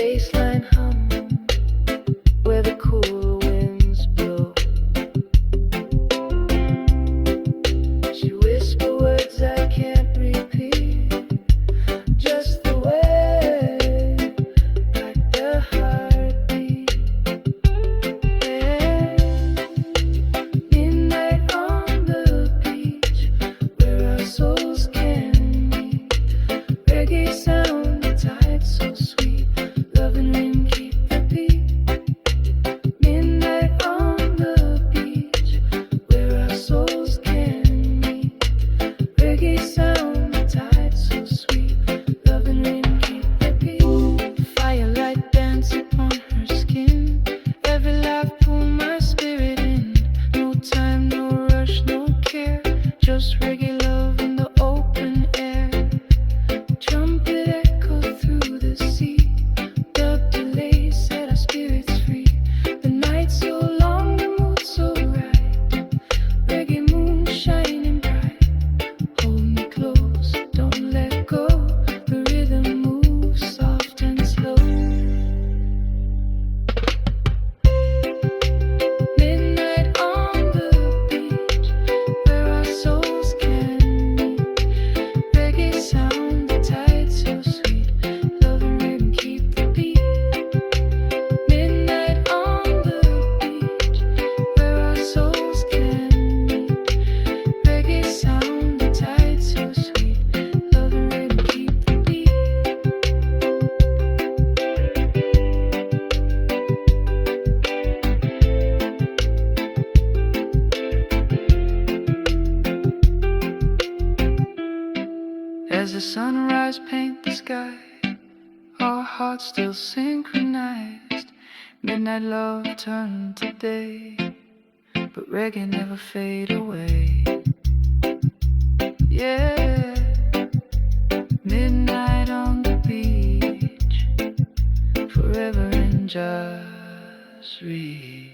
baseline hum where the cool winds blow. She whisper words I can't repeat, just the way, like the heartbeat. And midnight on the beach, where our souls can meet. Reggae sound, the tide so sweet. Love and rain keep the beat. Midnight on the beach, where our souls can meet. Reggae sound, the tide so sweet. Love and rain keep the beat. Firelight dance upon her skin. Every laugh pull my spirit in. No time, no rush, no care. Just reggae love in the open air. Trumpet echo through the sea. Dub delay set our spirits free. The night so long, the mood so right. Reggae moon shining bright. Hold me close, don't let go. The rhythm moves soft and slow. Midnight on the beach, where our souls can meet. Reggae sound, the tide so sweet. Love and rhythm keep the beat. Midnight on the beach, where our souls can meet. Reggae sound, the tide so sweet. Love and rhythm keep the beat. As the sunrise paint the sky, our hearts still synchronized. Midnight love turned to day, but reggae never fade away. Yeah, midnight on the beach, forever in just reach.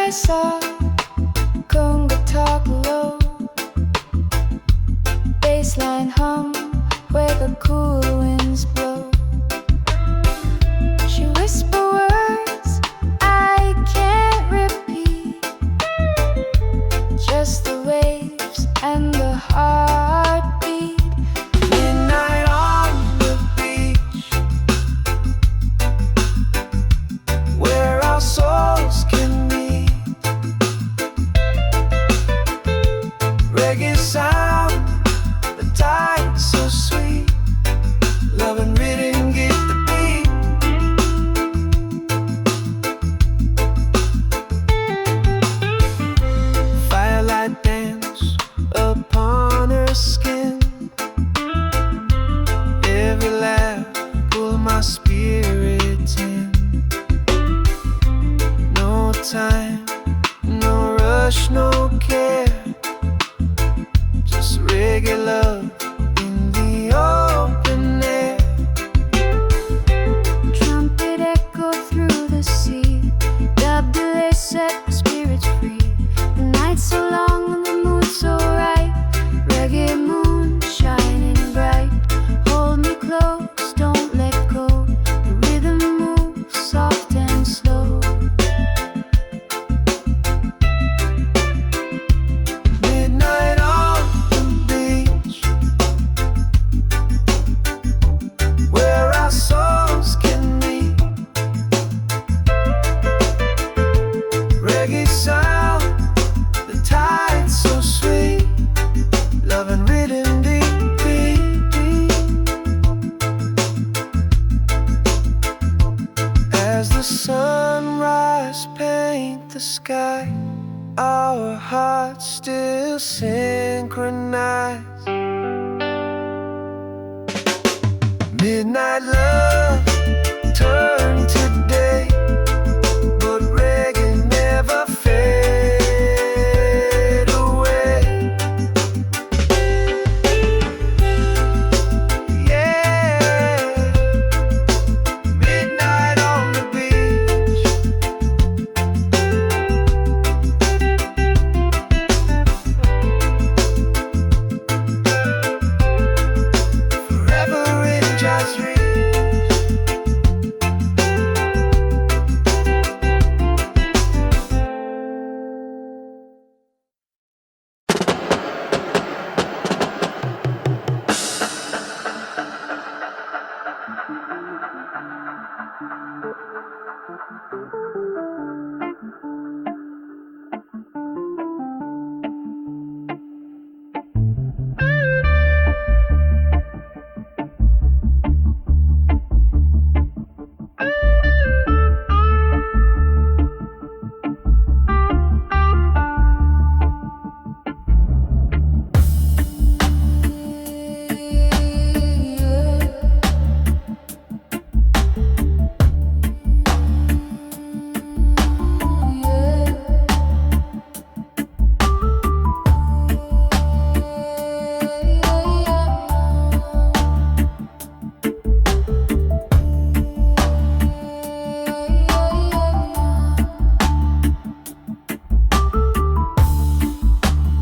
mesa con guitar glow, bassline hum where the cool winds blow. She whisper words I can't repeat, just the waves and the heartbeat. Midnight on the beach, where our souls can meet. Reggae sound, the tide so sweet, love and rhythm get the beat. Firelight dance upon her skin, every laugh pull my spirit in. No time, no rush, no care, just reggae love in the open air. Trumpet echo through the sea, dub delay set the spirits free. The night's so long and the moon's so right, reggae moon shining bright. Hold me close, don't let go, the rhythm moves soft and slow. Midnight on the beach, where our souls can meet. Reggae sound, the tide so sweet, love and rhythm deep, deep, deep. As the sunrise paint the sky, our hearts still synchronize. Midnight love turn to day, but reggae never fade away. Yeah, midnight on the beach, forever in jazz reach.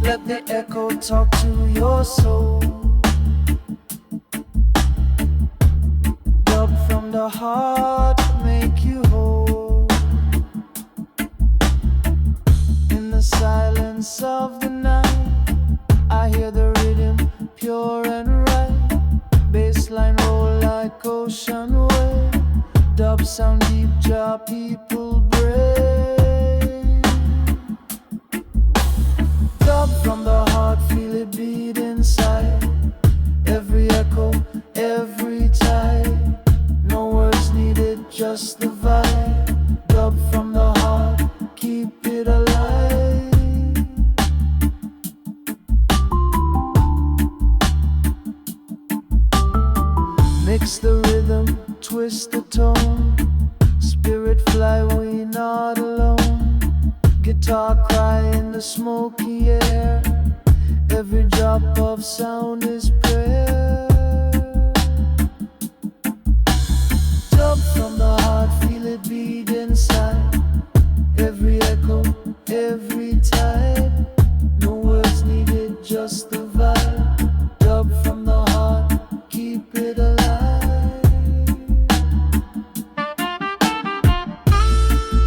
Let the echo talk to your soul. Dub from the heart make you whole. In the silence of the night, I hear the rhythm pure and right. Bassline roll like ocean wave. Dub sound deep, draw people brave. Dub from the heart, feel it beat inside. Every echo, every tide. No words needed, just the vibe. Dub from the heart, keep it alive. Mix the rhythm, twist the tone. Spirit fly, we not alone. Guitar cry in the smoky air. Every drop of sound is prayer. Dub from the heart, feel it beat inside. Every echo, every time. No words needed, just the vibe. Dub from the heart, keep it alive.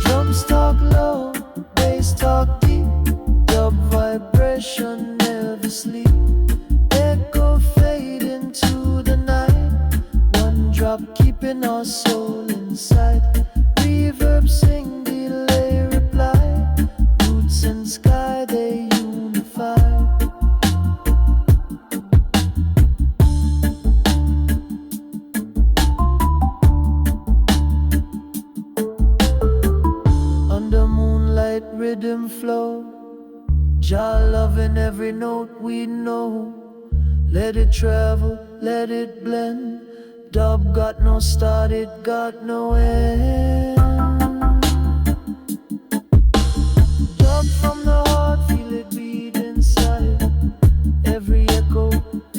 Drums talk low, bass talk deep. Dub vibration never sleep. Echo fade into the night. One drop keeping our soul inside. Reverb sing, delay reply. Roots and sky they unify. Under moonlight rhythm flow. Jah loving every note we know. Let it travel, let it blend. Dub got no start, it got no end. Dub from the heart, feel it beat inside. Every echo,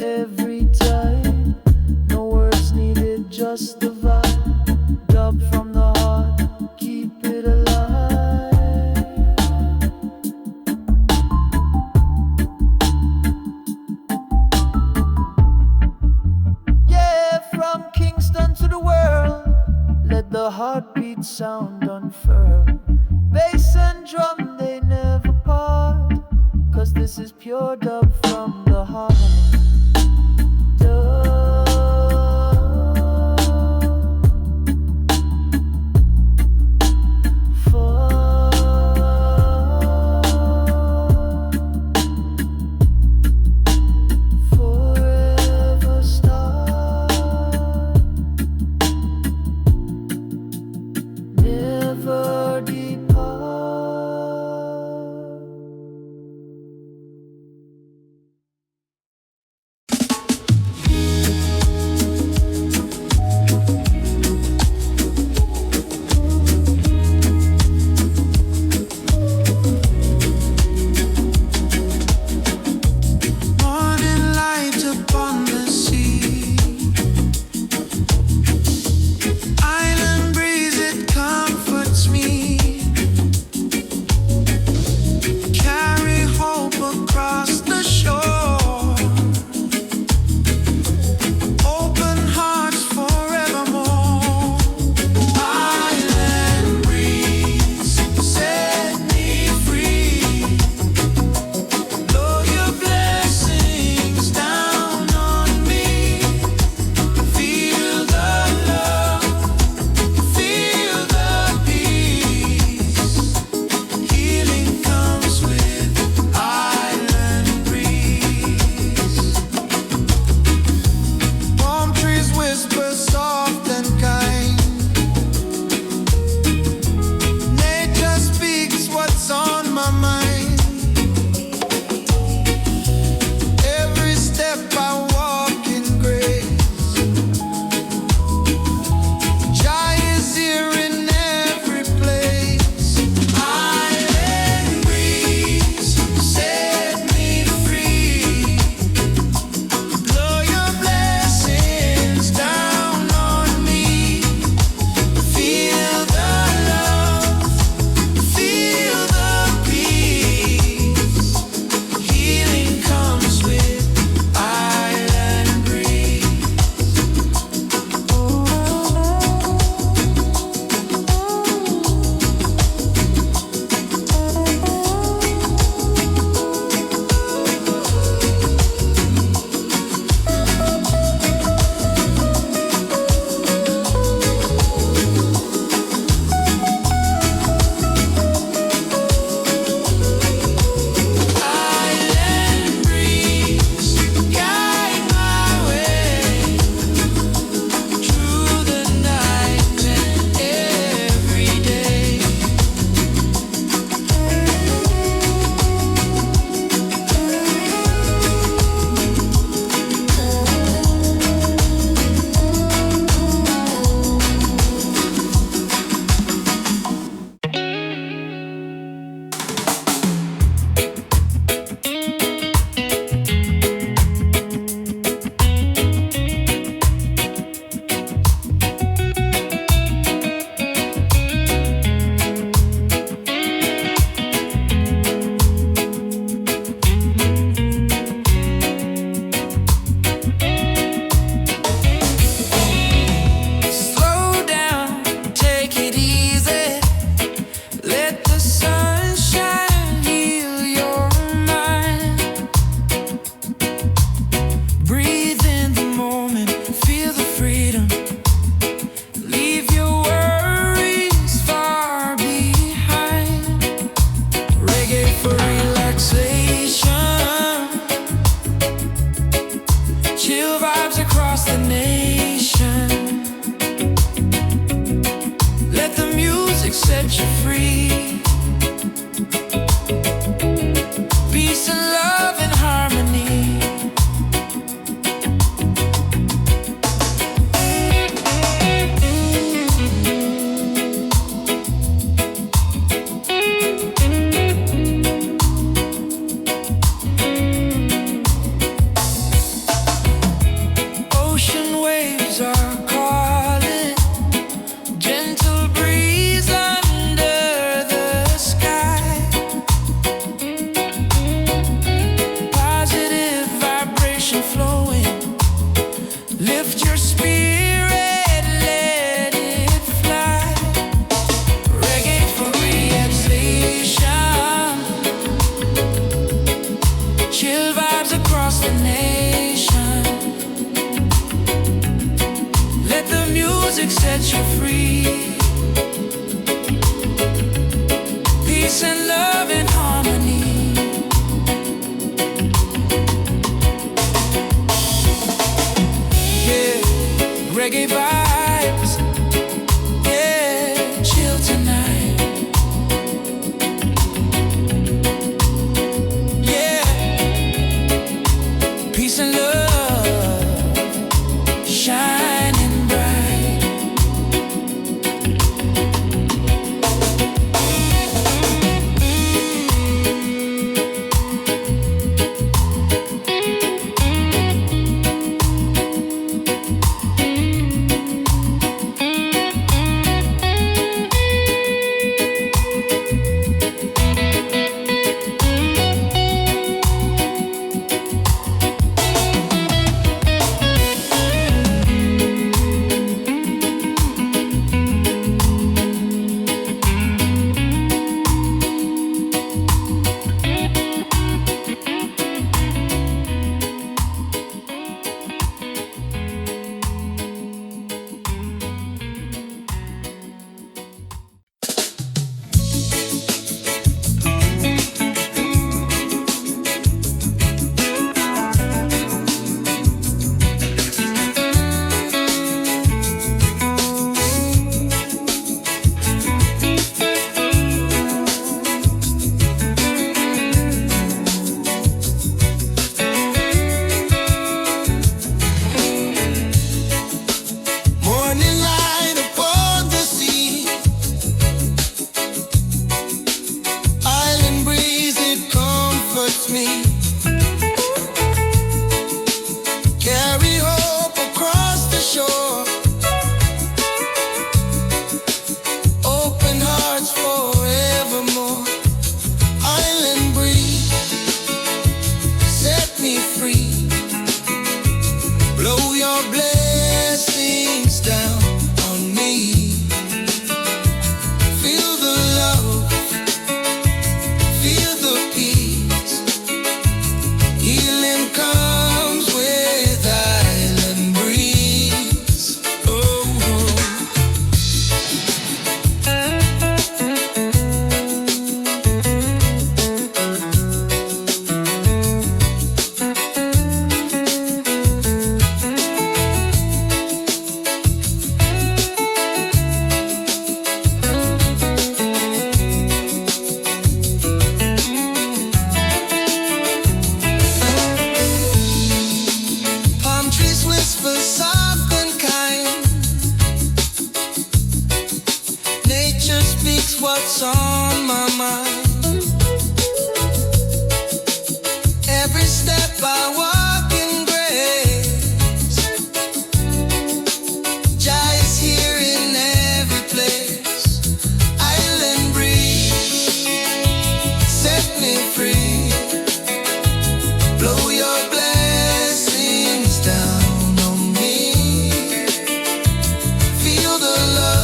every tide. No words needed, just the vibe. Dub from the heart, keep it alive. Yeah, from Kingston to the world, let the heartbeat sound unfurl. Bass and drum, they never part, 'cause this is pure dub from the heart. Dub. Forever star. Never set you free. Peace and love and harmony. Yeah, reggae vibes. Yeah, chill tonight. Yeah, peace and love shining bright. What's on my mind? Every step I walk in grace. Jah is here in every place. Island breeze, set me free. Blow your blessings down on me. Feel the love.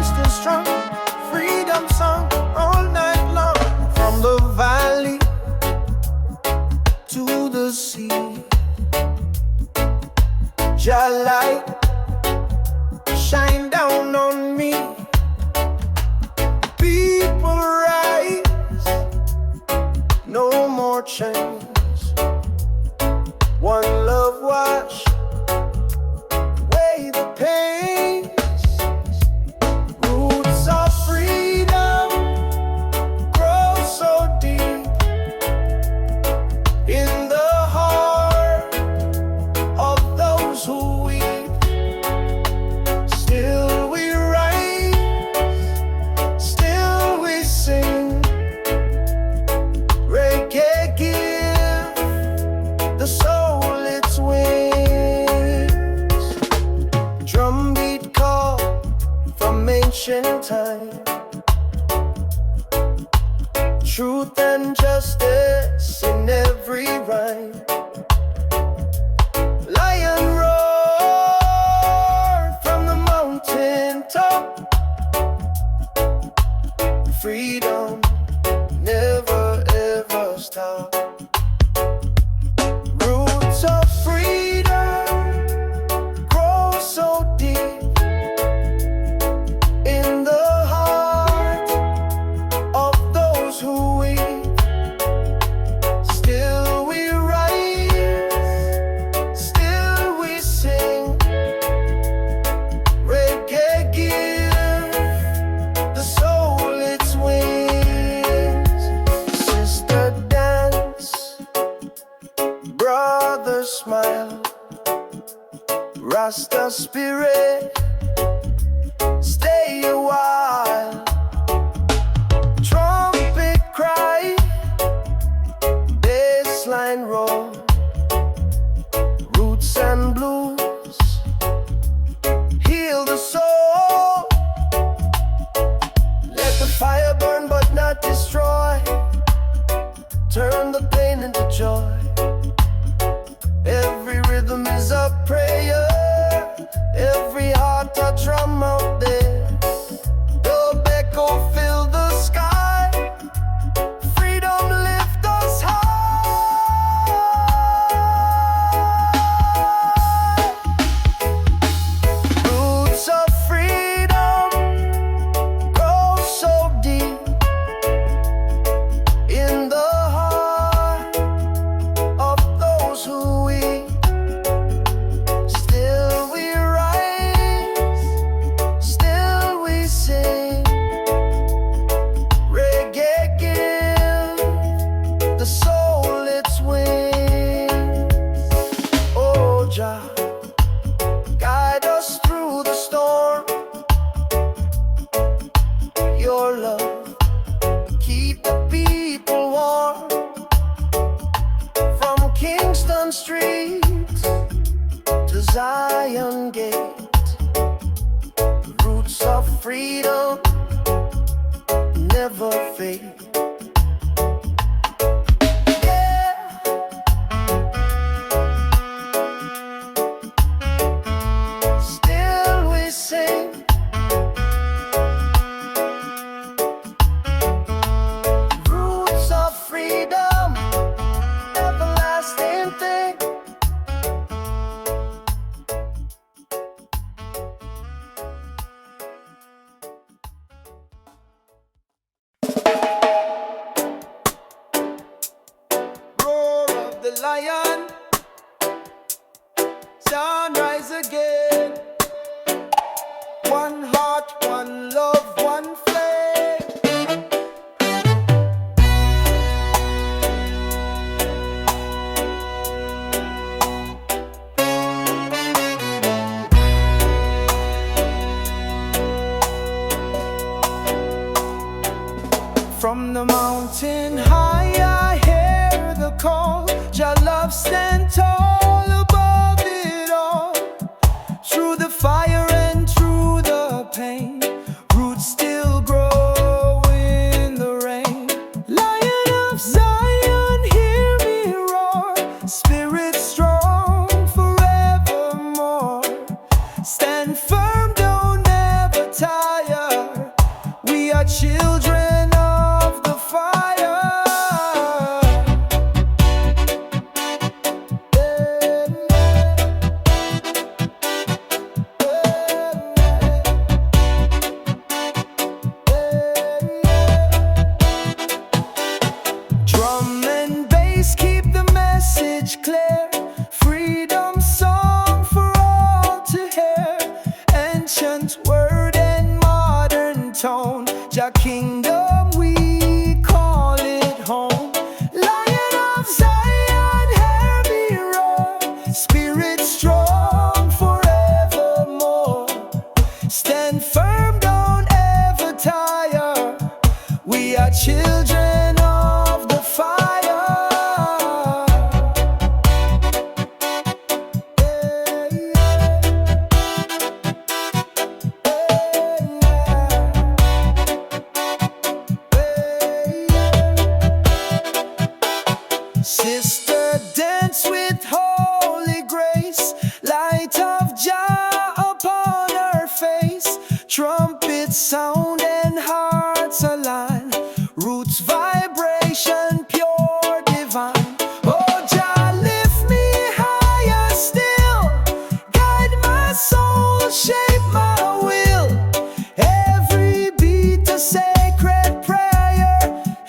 Still strong, freedom song all night long. From the valley to the sea, Jah light shine down on me. chains. One love wash away the pains. Roots of freedom grow so deep in the heart of those who weep. Still we rise, still we sing. Reggae give the soul its wings. Drumbeat call from ancient time. Truth and justice in every rhyme. Lion roar from the mountain top. Freedom never ever stop. Roots of freedom grow so deep in the heart of those who weep. Still we rise, still we sing. Reggae give the soul its wings. Sister dance, brother smile. Rasta spirit, stay a while. Trumpet cry, bassline roll. Roots and blues heal the soul. Let the fire burn but not destroy. Turn the pain into joy. Every rhythm is a prayer. Every heart a drum out there. The echo fill the sky. Freedom lift us high. Roots of freedom grow so deep in the heart of those who weep. Still we rise, still we sing. Reggae give the soul its wings. Oh Jah, guide us through the storm. Your love keep the people warm. From Kingston Street to Zion Gate, roots of freedom never fade. Yeah. Still we sing. Roots of freedom, everlasting thing. Roar of the lion, sunrise again. One heart, one love, one flame. From the mountain high, I hear the call. Your love stand tall above it all. Through the fire and through the pain, roots still grow in the rain. Lion of Zion, hear me roar. Spirit strong forevermore. Stand firm, don't ever tire. We are children of the fire. Please keep the message clear. Freedom song for all to hear. Ancient word and modern tone. Jah kingdom we call it home. Lion of Zion, hear me roar. Spirit strong forevermore. Stand firm, don't ever tire. We are children of the fire. Sister, dance with holy grace. Light of Jah upon her face. Trumpets sound and hearts align. Roots vibration pure divine. Oh Jah, lift me higher still. Guide my soul, shape my will. Every beat a sacred prayer.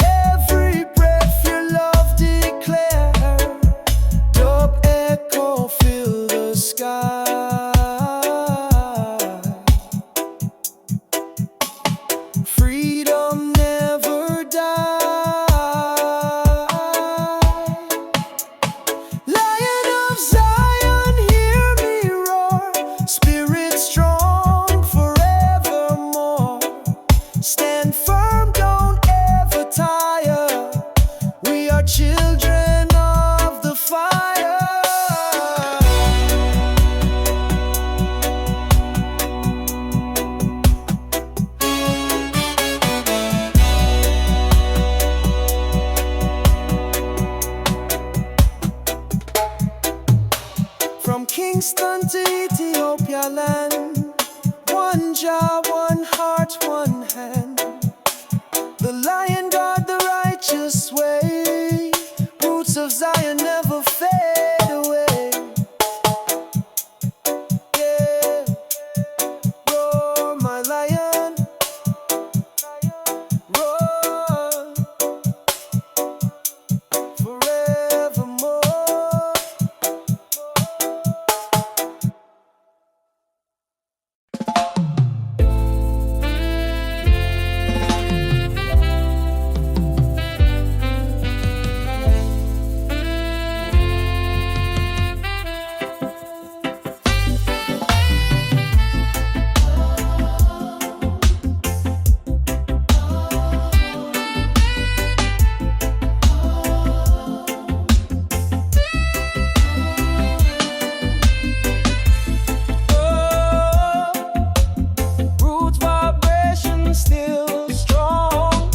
Every breath your love declare. Dub echo fill the sky. Freedom never die. Lion of Zion, hear me roar. Spirit strong forevermore. Stand firm, don't ever tire. We are children of the fire. From Kingston to Ethiopia land, one Jah, one heart, one hand. The lion guard the righteous way. Roots of Zion never fade away. Yeah, roar my lion, roar forevermore. Root vibration still strong.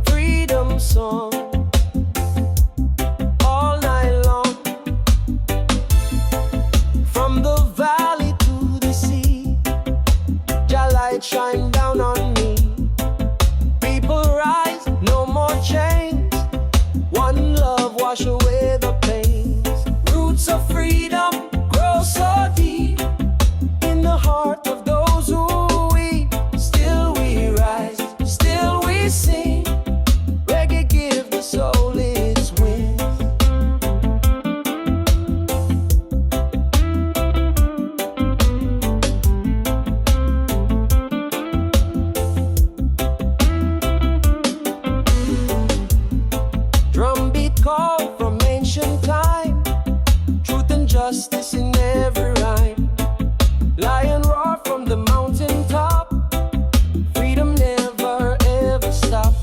Freedom song all night long. From the valley to the sea, Jah light shine down on me. People rise, no more chains. One love wash away the pains. Roots of freedom grow so deep in the heart of those who weep. Still we rise, still we sing. Reggae give the soul its wings. Drumbeat call from ancient time. Truth and justice in every rhyme. Lion roar from the mountain top. Freedom never ever stop.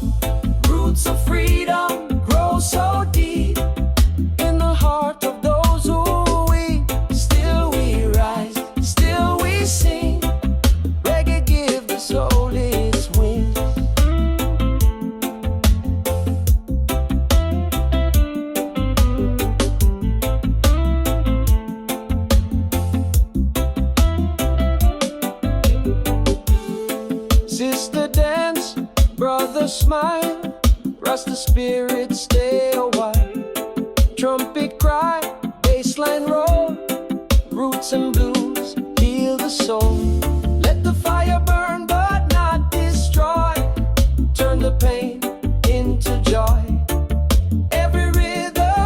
Roots of freedom grow so deep in the heart of those who weep. Still we rise, still we sing. Reggae give the soul its wings. Sister dance, brother smile. Rasta spirit stay a while. Trumpet cry, bassline roll. Roots and blues heal the soul. Let the fire burn but not destroy. Turn the pain into joy. Every rhythm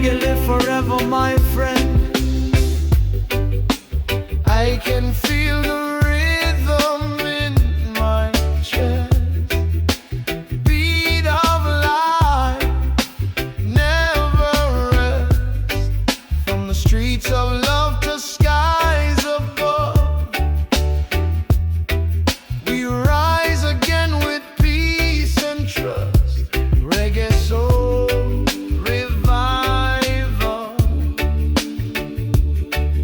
reggae live forever, my friend. I can feel the rhythm in my chest, beat of life never rests. From the streets of love to skies above, we rise again with peace and trust. Reggae soul revival,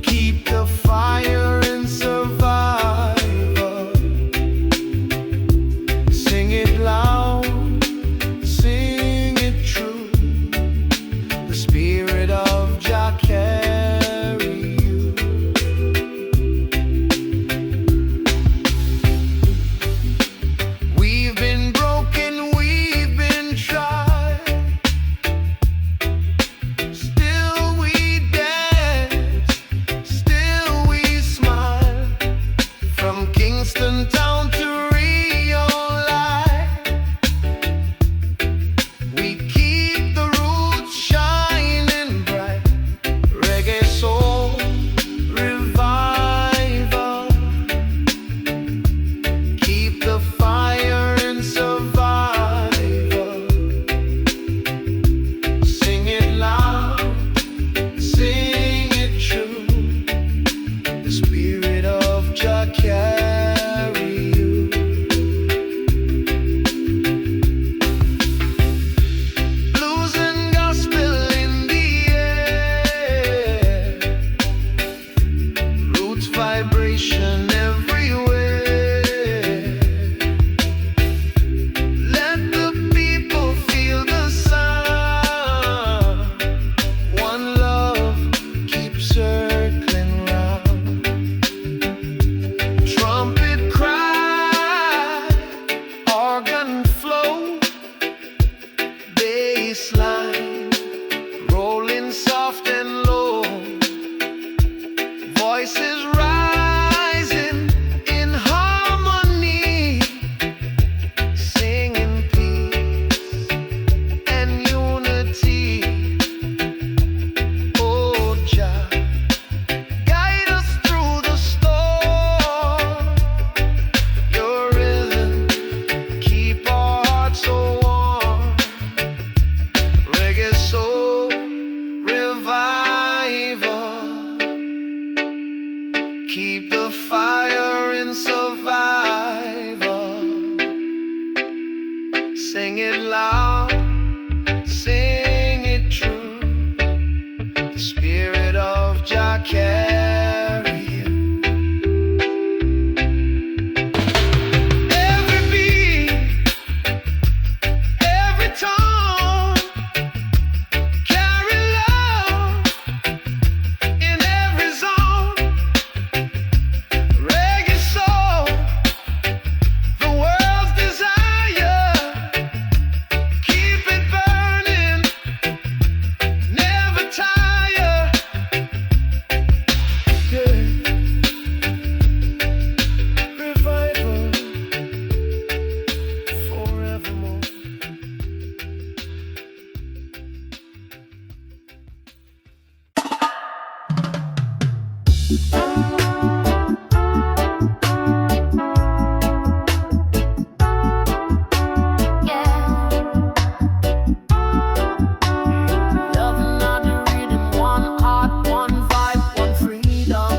keep the fire in survival. Sing it loud, sing it true. The spirit of Jah carry you. We've been broken, we've been tried, still we dance, still we smile. From Kingston town to Rio light, we keep the roots shining bright. Reggae soul revival, keep the fire in survival. Sing it loud, sing it true. The spirit of Jah carry you. Blues and gospel in the air, roots vibration everywhere. Let the people feel the sound. One love keeps circling round. Trumpet cry, organ flow, bass line rolling soft and low. Voices rising in harmony, singing peace and unity. Oh Jah, guide us through the storm. Your rhythm keep our hearts so warm. Reggae soul revival, keep the fire in survival. Sing it loud, sing it true. The spirit of Jah carry you. Every beat, every tone, carry love in every zone. Reggae soul, the world's desire. Keep it burning, never tire. Yeah. Revival forevermore. Loving not the rhythm, one heart, one vibe, one freedom.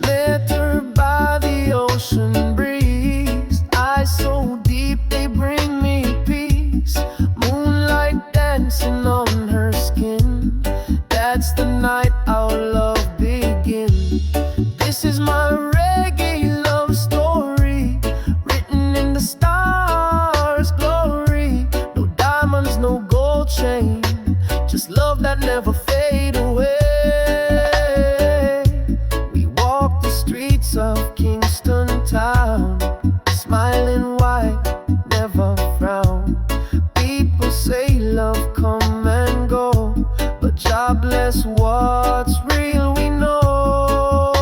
Littered by the ocean breeze, eyes so deep they bring me peace. Moonlight dancing on her skin, that's the night our love begins. This is my reggae love story, written in the stars' glory. No diamonds, no gold chain, just love that never fade away. We walk the streets of Kingston town, smiling white, never frown. People say love come and go, but Jah God bless what's real we know.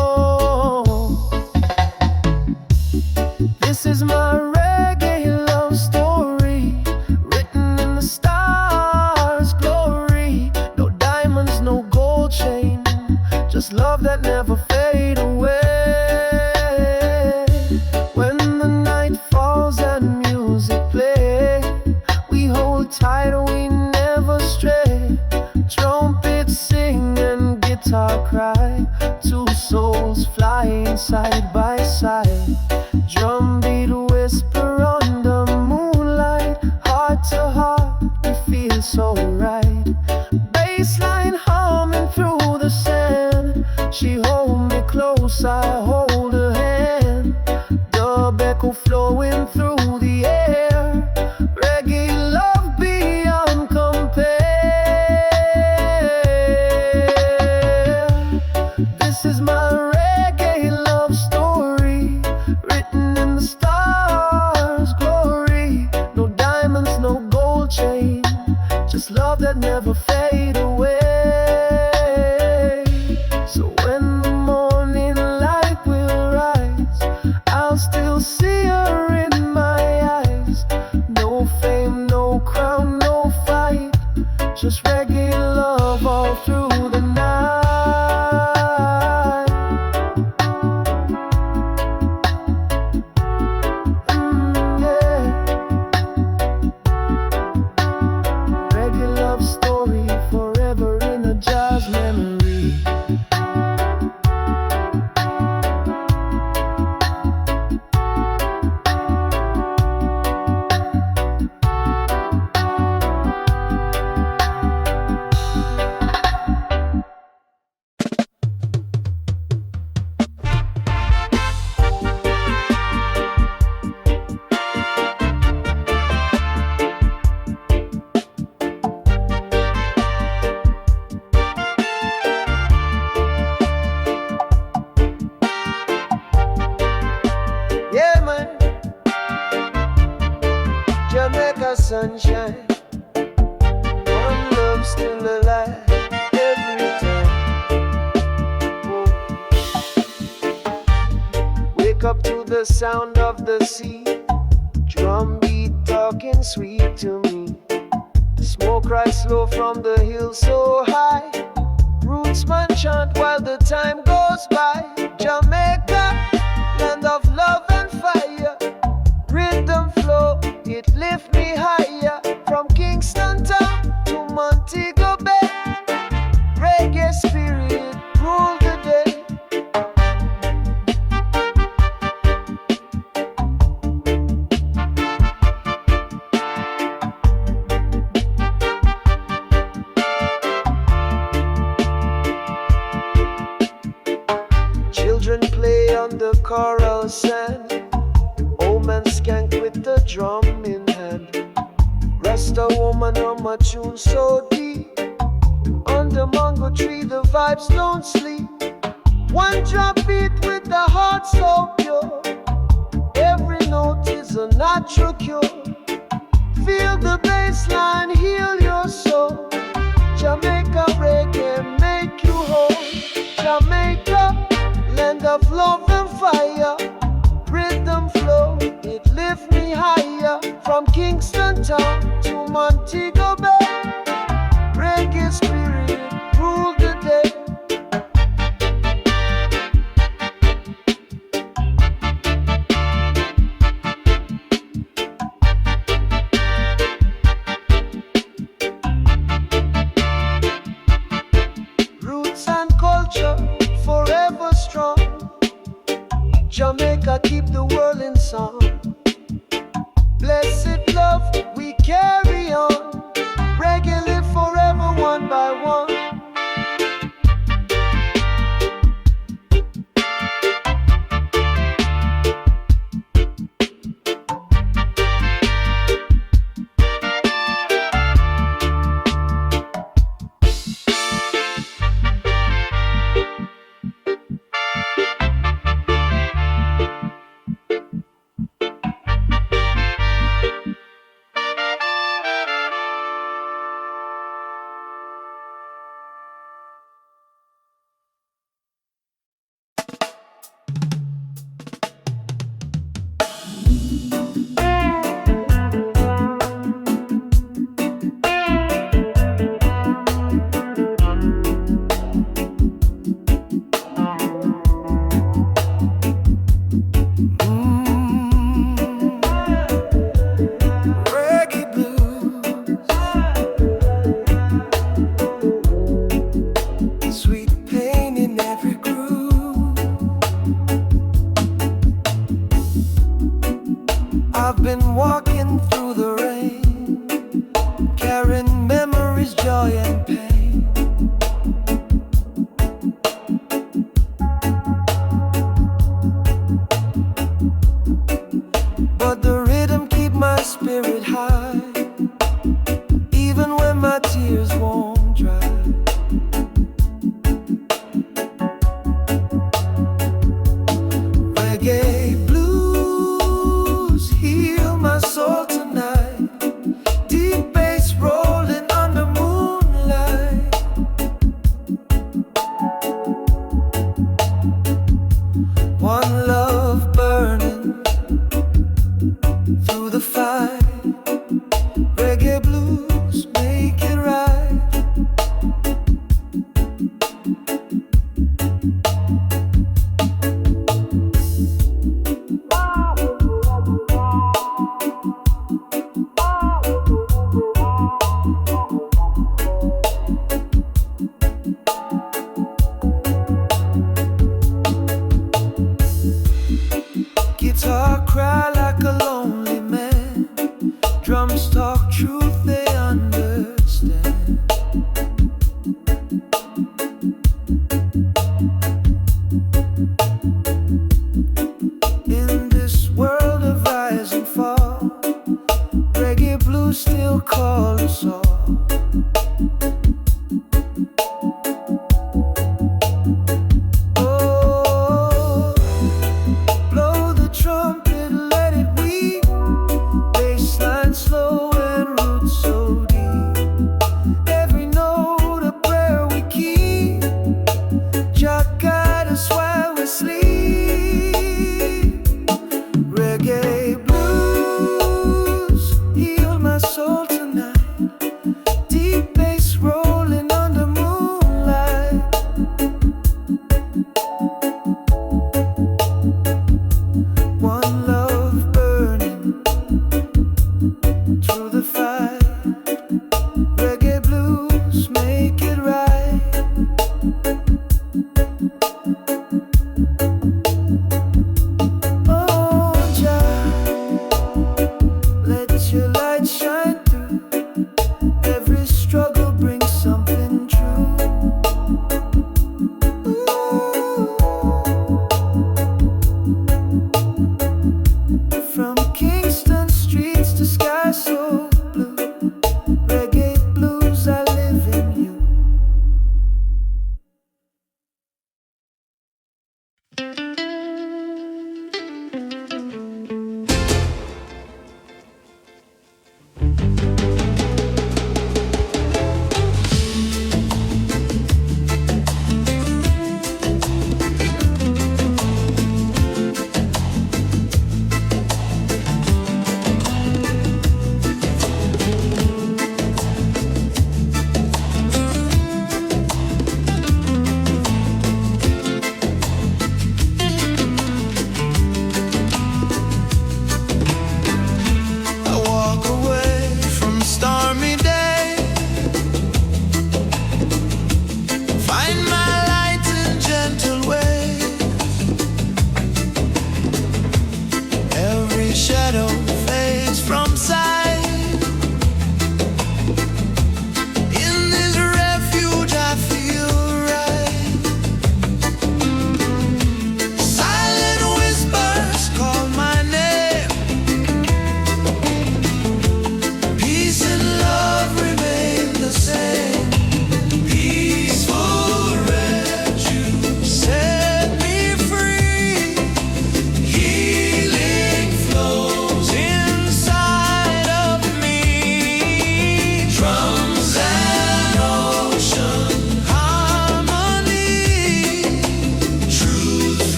This is my reggae love story, written in the stars' glory. No diamonds, no gold chain, just love that never fade away. When the night falls and music plays, we hold tight, we never stray. Trumpets sing and guitar cry, two souls flying side by side. Drumbeat whisper on the moonlight, heart to heart, we feel so right. Bassline humming through the sand, she hold me close, I hold her hand. Dub echo flowing through the air, reggae love beyond compare. This is my reggae love story, written in the stars' glory. No diamonds, no gold chain, just love that never fade away. So when the morning light will rise, I'll still see her in my eyes. No fame, no crown, no fight, just reggae love all through the night. Yeah. Reggae love story, forever in a jazz memory. Yeah, man, Jamaica sunshine, one love still alive every time. Whoa. Wake up to the sound of the sea, drumbeat talking sweet to me. Smoke rise slow from the hill so high, rootsman chant while the time goes by. Jamaica, land of love and fire, rhythm flow, it lift me higher. From Kingston town to Montego Bay, reggae spirit rule the day. Children play on the coral sand, old man skank with the drum in hand. Rasta woman on my tune so deep, under mango tree the vibes don't sleep. One drop beat with the heart so pure, every note is a natural cure. Feel the bass line heal your soul. Jamaica reggae make you whole. Jamaica, land of love and fire, rhythm flow, it lift me higher. From Kingston town to Montego Bay, reggae spirit rule the day. Roots and culture forever strong, Jamaica keep the world in song. Blessed love we carry on, reggae live forever one by one.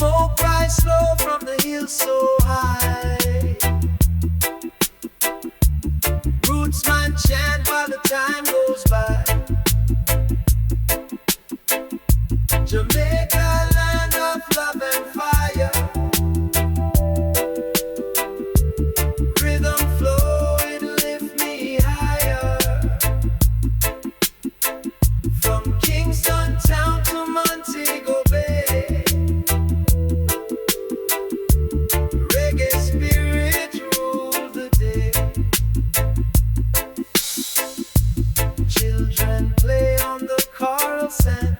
Smoke rise slow from the hill so high. Roots man chant while the time goes by. Jamaica, land of love and fire. Rhythm flow, it lift me higher. From Kingston town to Montego Bay, reggae spirit rule the day. Children play on the coral sand.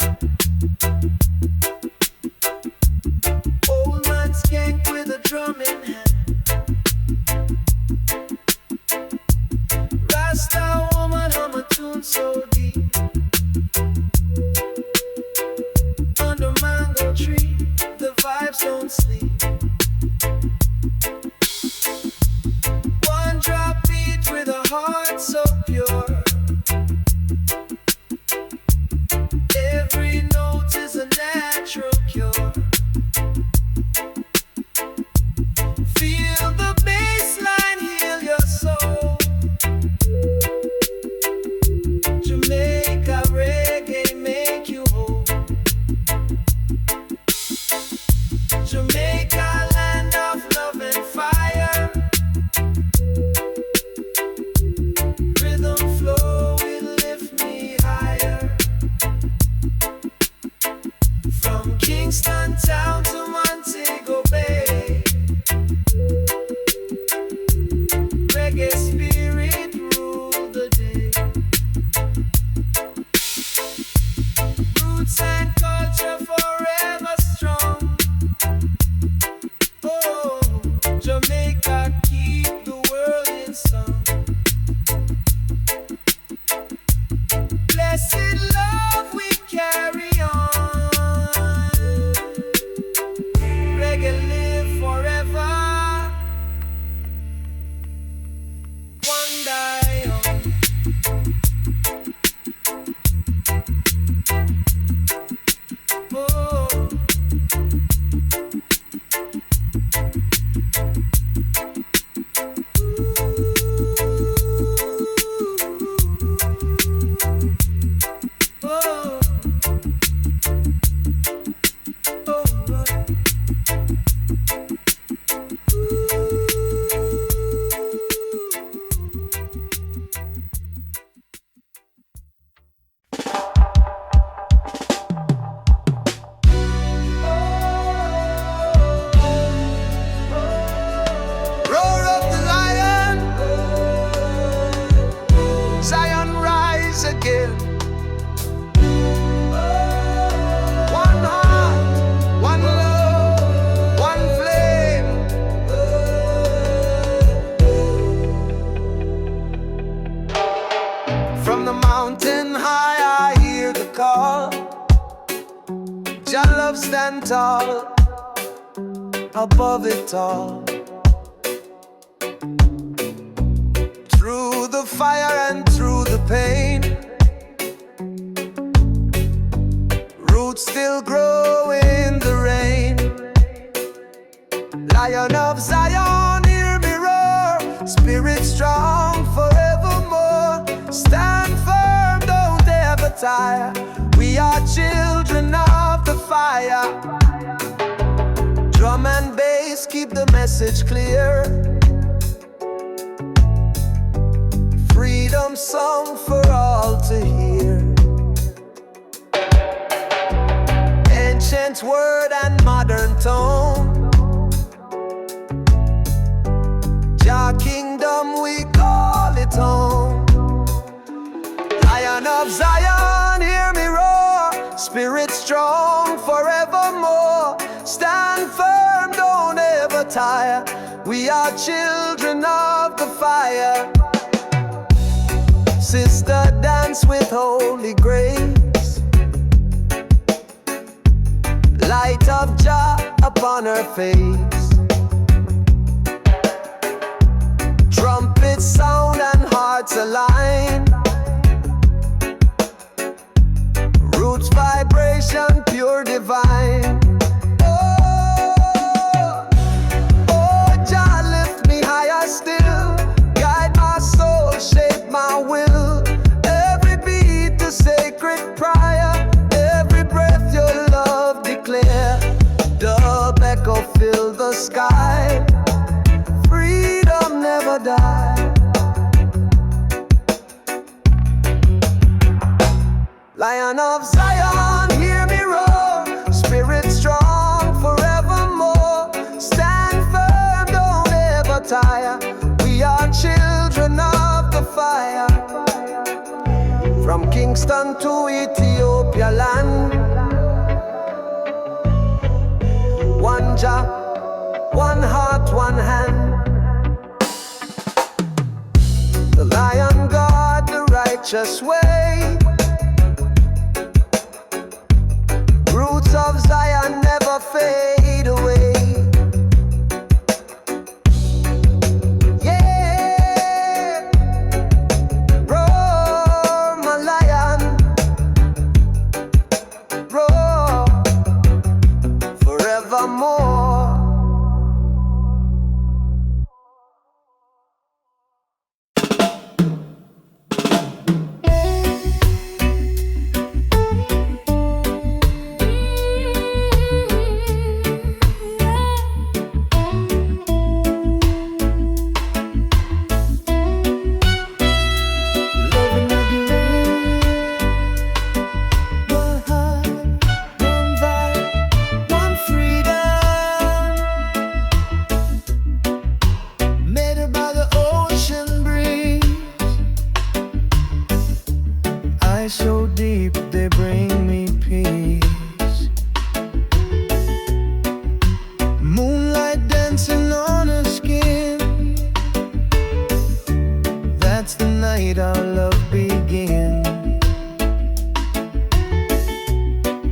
Old man skank with a drum in hand. Rasta woman hum a tune so deep. Under mango tree, the vibes don't sleep. One drop beat with a heart so pure. Every note is a natural cure. Feel the bass line heal your soul. Jamaica reggae make you whole. Jamaica, land of love and fire. Rhythm flow will lift me higher. From Kingston town to Montego Bay, reggae spirit rule the day. Roots and culture forever strong. Oh, Jamaica, keep the world in song. Blessed love we carry on. Reggae live forever. One die young. Oh. Oh. Roar of the lion, Zion rise again. One heart, one love, one flame. From the mountain high I hear the call. Jah love stand tall above it all. Through the fire and through the pain, roots still grow in the rain. Lion of Zion, hear me roar. Spirit strong forevermore. Stand firm, don't ever tire. We are children of the fire. Drum and bass keep the message clear. Freedom song for all to hear. Ancient word and modern tone. Jah kingdom we call it home. Lion of Zion, hear me roar. Spirit strong forevermore. Stand firm, don't ever tire. We are children of the fire. Sister, dance with holy grace. Light of Jah upon her face. Trumpets sound and hearts align. Roots vibration pure divine. Oh, echo fill the sky. Freedom never dies. Lion of Zion, hear me roar. Spirit strong forevermore. Stand firm, don't ever tire. We are children of the fire. From Kingston to Ethiopia land. One Jah, one heart, one hand. The Lion guard the righteous way. Roots of Zion never fade away. Yeah, roar my lion, roar forevermore. So deep they bring me peace. Moonlight dancing on her skin. That's the night our love begins.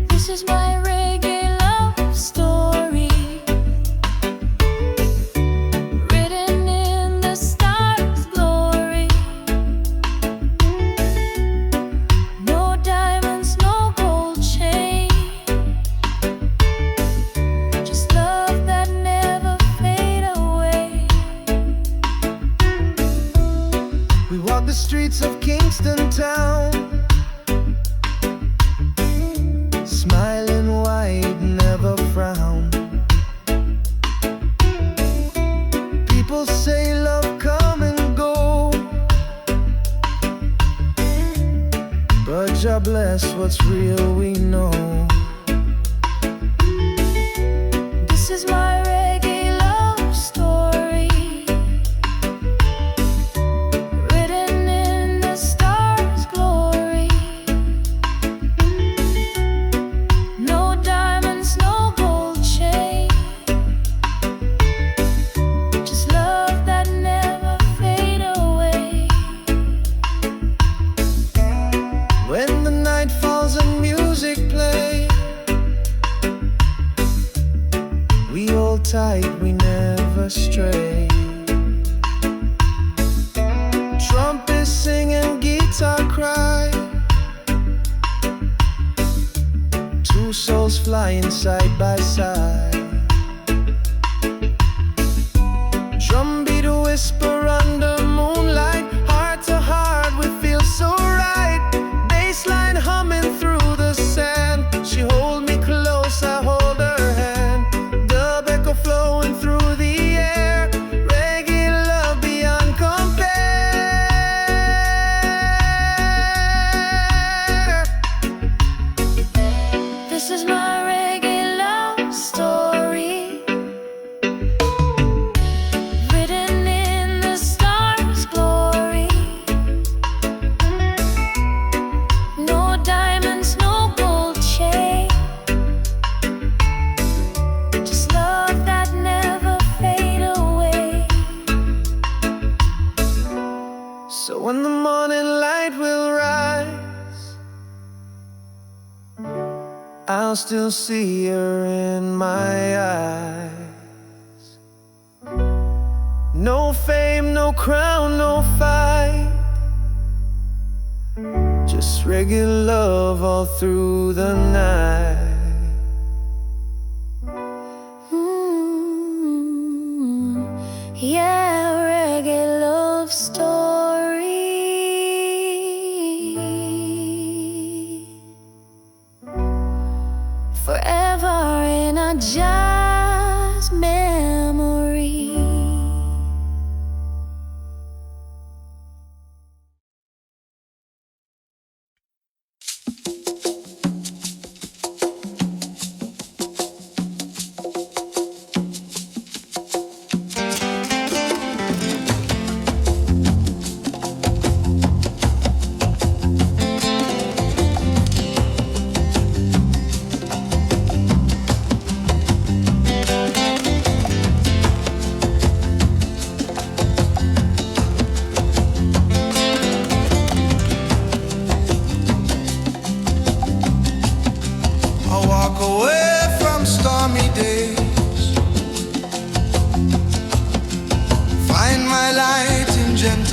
This is my reggae love story, written in the stars' glory. No diamonds, no gold chain, just love that never fade away. We walk the streets of Kingston town, smiling wide, never frown. People say love come and go, but Jah bless what's real we know. This is my reggae love story, written in the stars' glory. No diamonds, no gold chain, just love that never fade away. When the night falls and music plays, we hold tight, we never stray. Trumpets sing and guitar cry. Two souls flying side by side. Drumbeat whisper under moonlight. Heart to heart we feel so right. Bassline humming through the sand. She hold me close, I hold her hand. Dub echo flowing through the air. Reggae love beyond compare. This is my reggae love story, written in the stars' glory. No diamonds, no gold chain, just love that never fade away. So when the morning light will rise, I'll still see her in my eyes. No fame, no crown, no fight, just regular love all through the night. Yeah, reggae love story. Forever in a Jah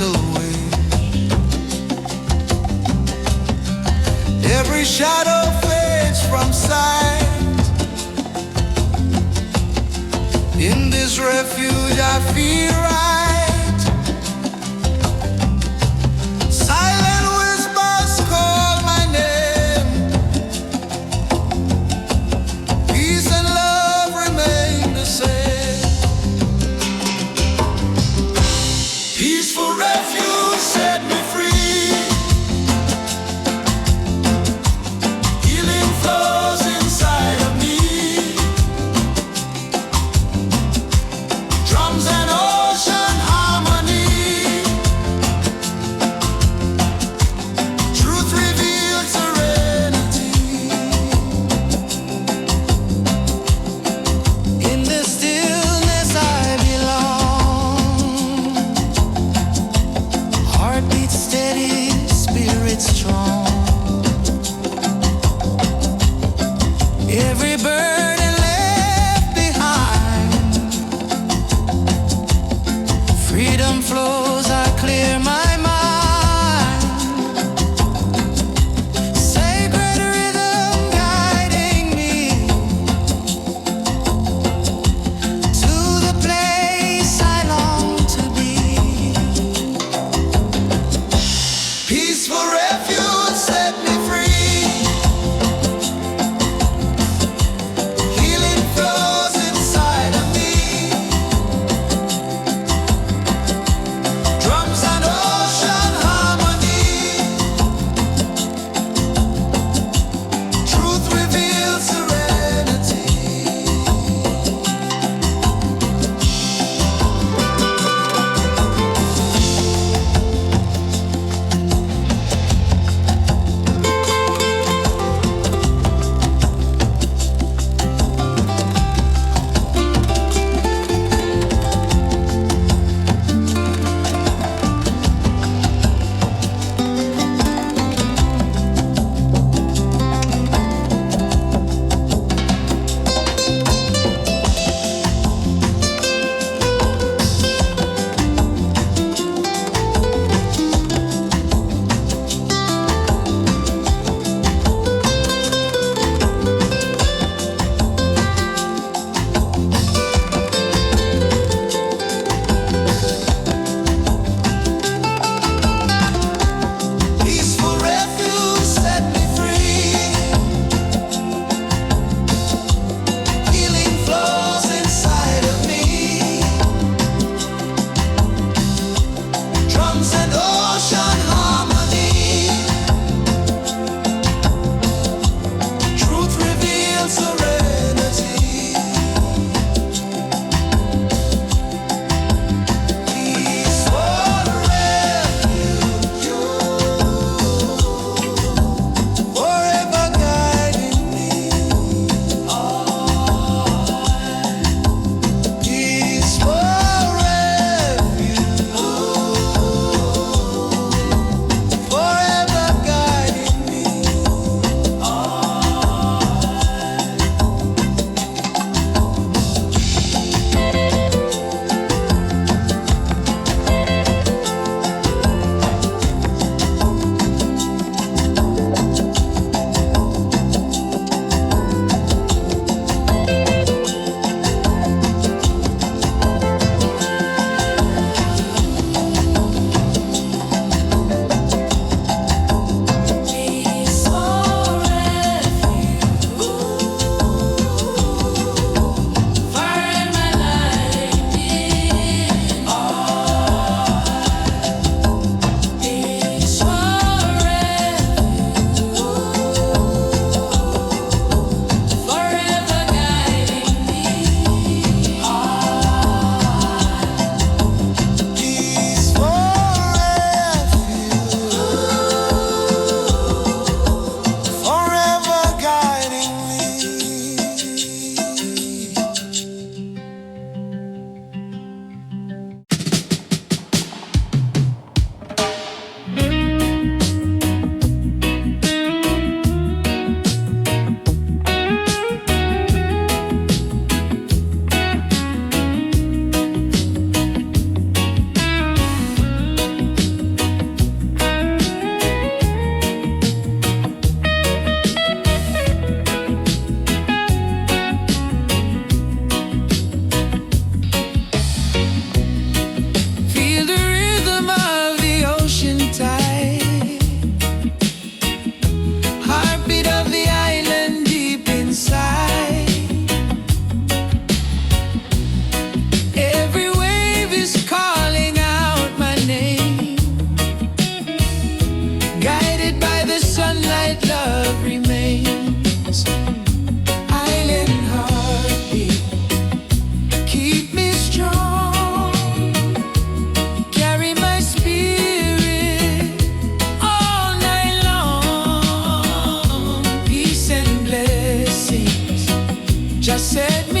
gentle wind. Every shadow fades from sight. In this refuge I feel right. Silent whispers call my name. Peace and love remain the same. Peaceful refuge set me free. Healing flows inside of me. Drums and ocean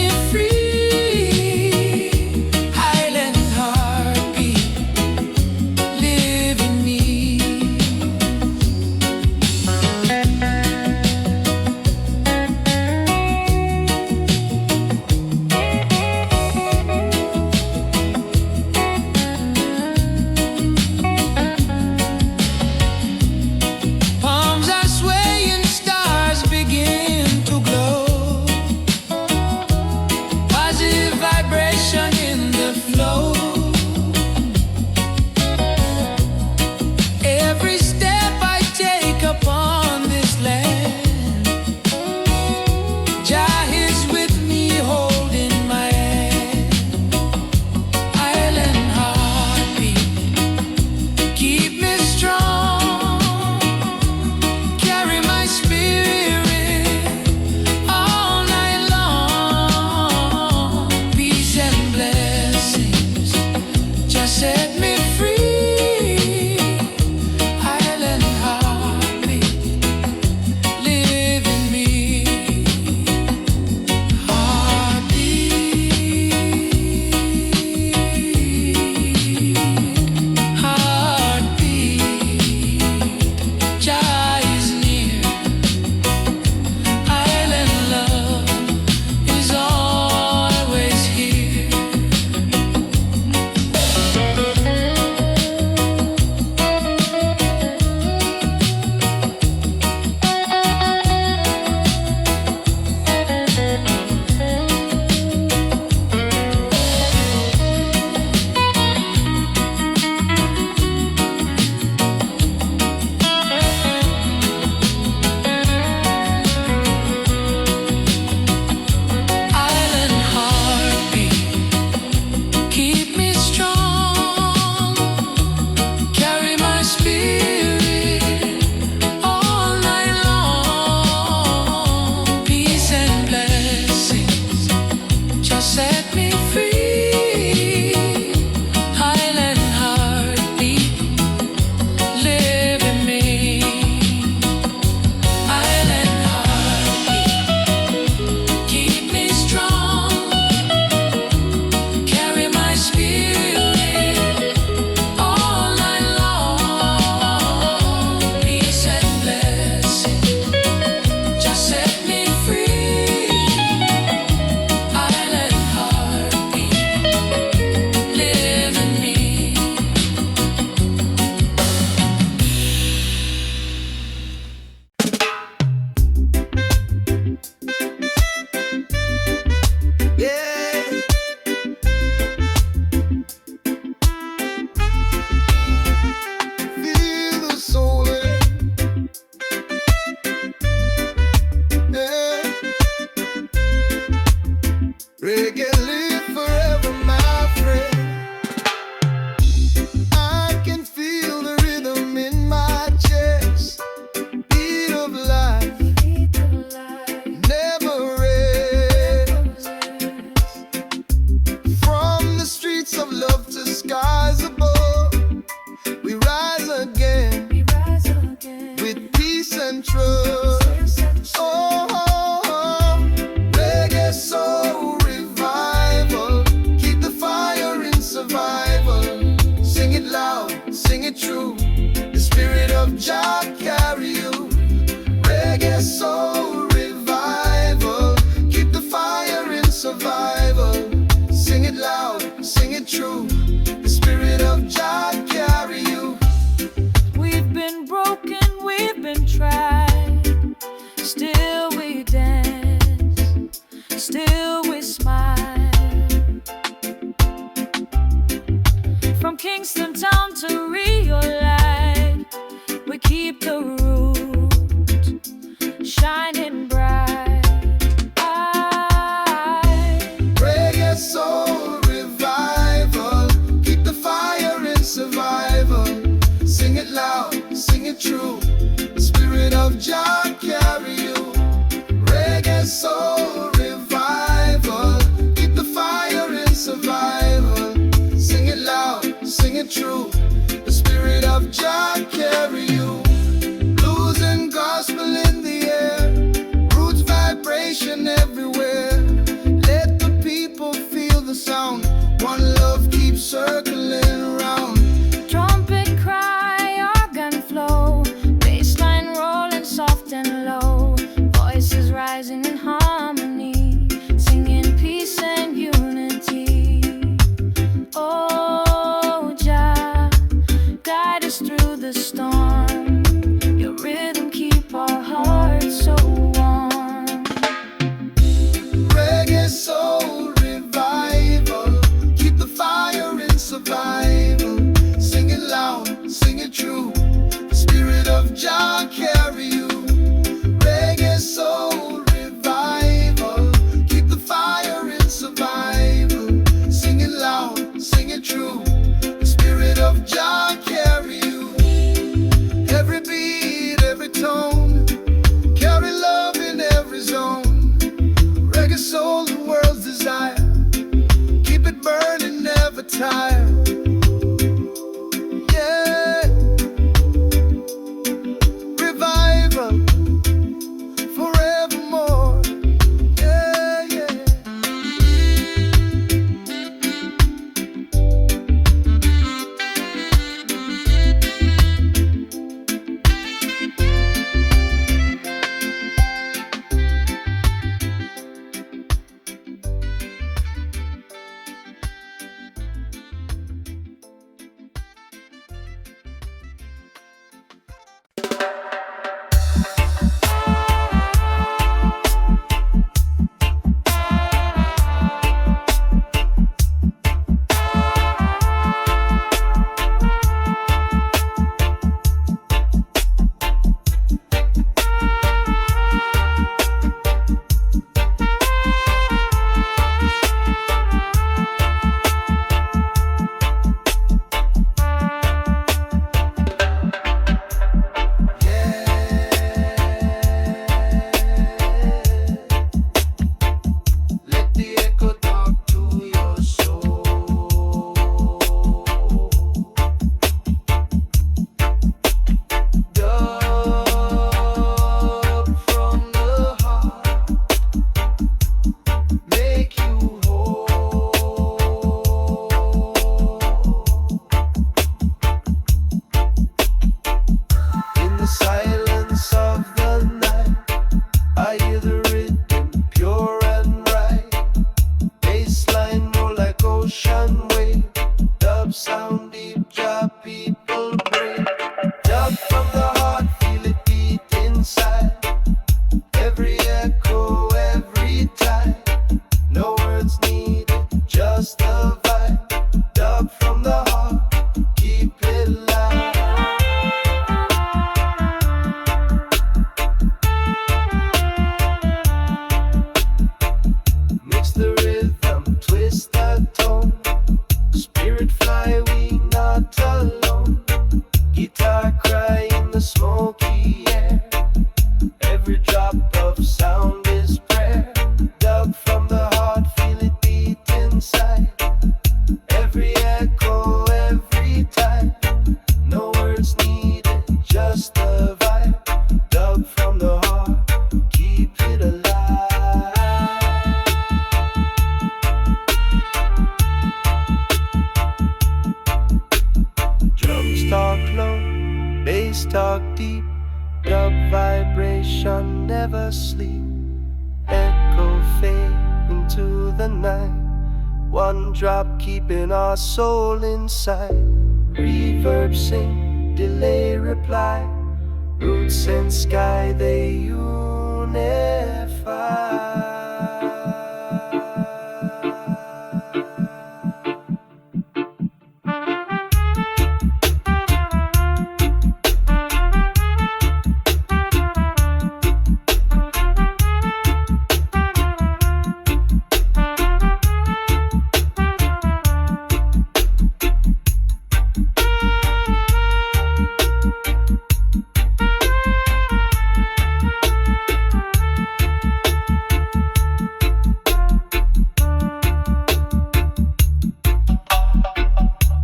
me free. Island heartbeat, live in me. Palms are swaying, stars begin to glow. Positive vibration in the flow. Every step I take upon this land, Jah is with me, holding my hand. Island heartbeat, keep me strong. Carry my spirit all night long. Peace and blessings just set me free. Island heartbeat, live in me. Heartbeat, Jah is near. Island love is always here. Island heartbeat, keep me strong. Carry my spirit all night long. Peace and blessings just set me free. Island heartbeat, live in me. Island heartbeat, keep me strong. Carry my spirit all night long. Peace and blessings just set me free. Island heartbeat, live in me. Yeah. Feel the soul in it. Yeah. Reggae live forever, my friend. I can feel the rhythm in my chest. Beat of life never ends. From the streets of love to skies above, we rise again with peace and trust. Oh, reggae soul revival. Keep the fire in survival. Sing it loud, sing it true. The spirit of Jah carry you. Reggae soul revival. Keep the fire in survival. Sing it loud, sing it true. The spirit of Jah carry you. We've been broken, we've been tried. Still we dance, still we smile. From Kingston town to Rio Light, we keep the root shining bright. Reggae soul revival. Keep the fire in survival. Sing it loud, sing it true. The spirit of Jah carry you. Reggae soul revival. Keep the fire in survival. Sing it loud, sing it true. The spirit of Jah carry you. Blues and gospel in the air. Roots vibration everywhere. Let asleep. Echo fade into the night. One drop keeping our soul inside. Reverb sing, delay reply. Roots and sky, they unify.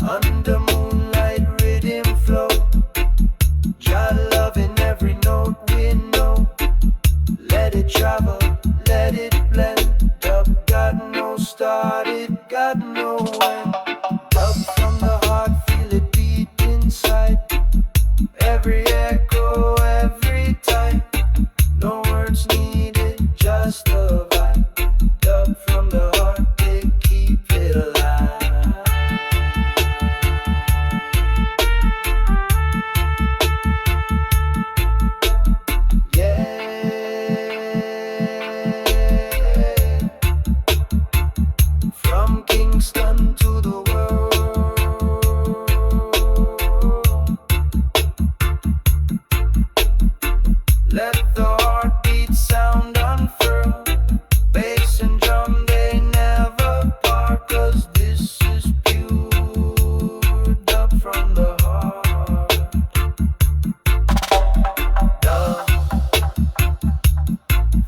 Under moonlight rhythm flow, Jah love in every note we know. Let it travel, let it blend. Dub got no start, it got no end. Dub from the heart, feel it beat inside. Every echo, every time. No words needed, just a vibe. Dub from the heart, they keep it alive. From Kingston to the world, let the heartbeat sound unfurl. Bass and drum, they never part, 'cause this is pure dub from the heart. Dub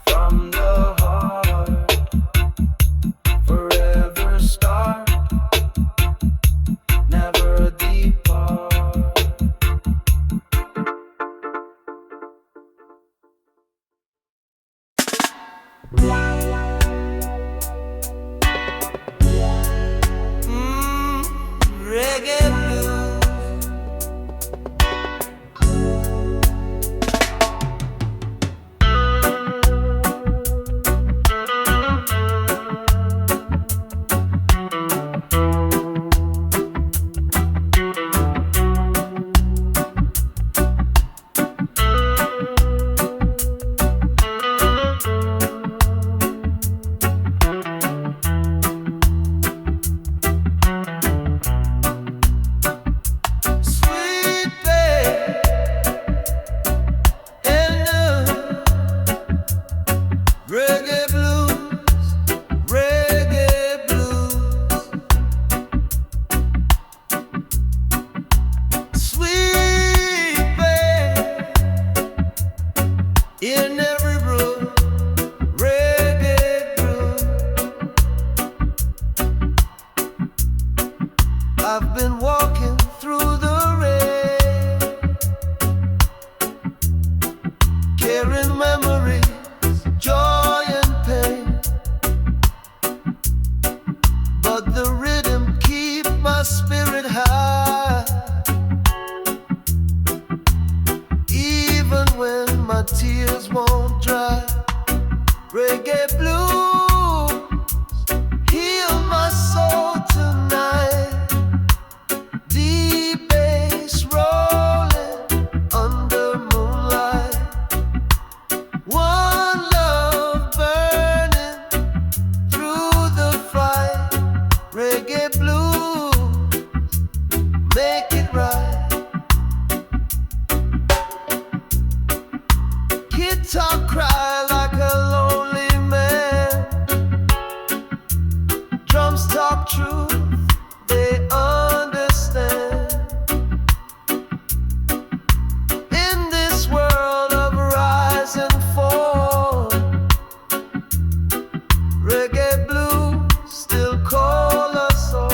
from the heart. Forever start, never depart. Reggae blues. Sweet babe in the reggae blues, reggae blues. Sweet babe in every room, reggae groove. I've been walking through the rain, carrying memories, joy and pain. But the rhythm keep my spirit high, even when my tears won't dry. Reggae blues heal my soul tonight. Deep bass rolling under moonlight. One love burning through the fight. Reggae blues, make it right. Guitar cry like a lonely man. Drums talk truth, they understand. In this world of rise and fall, reggae blues still call us all.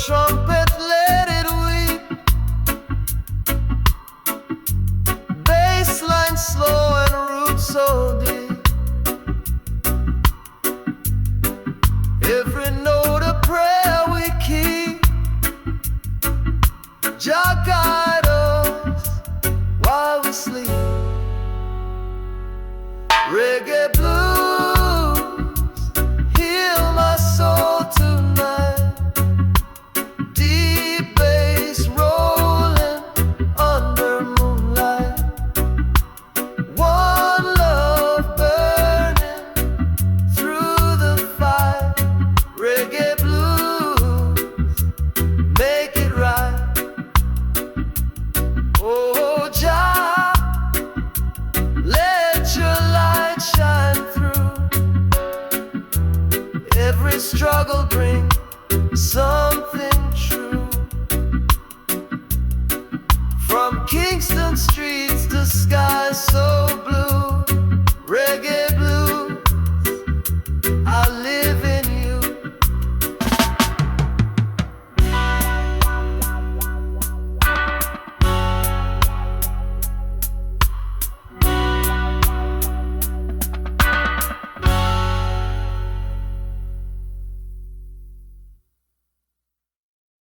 trump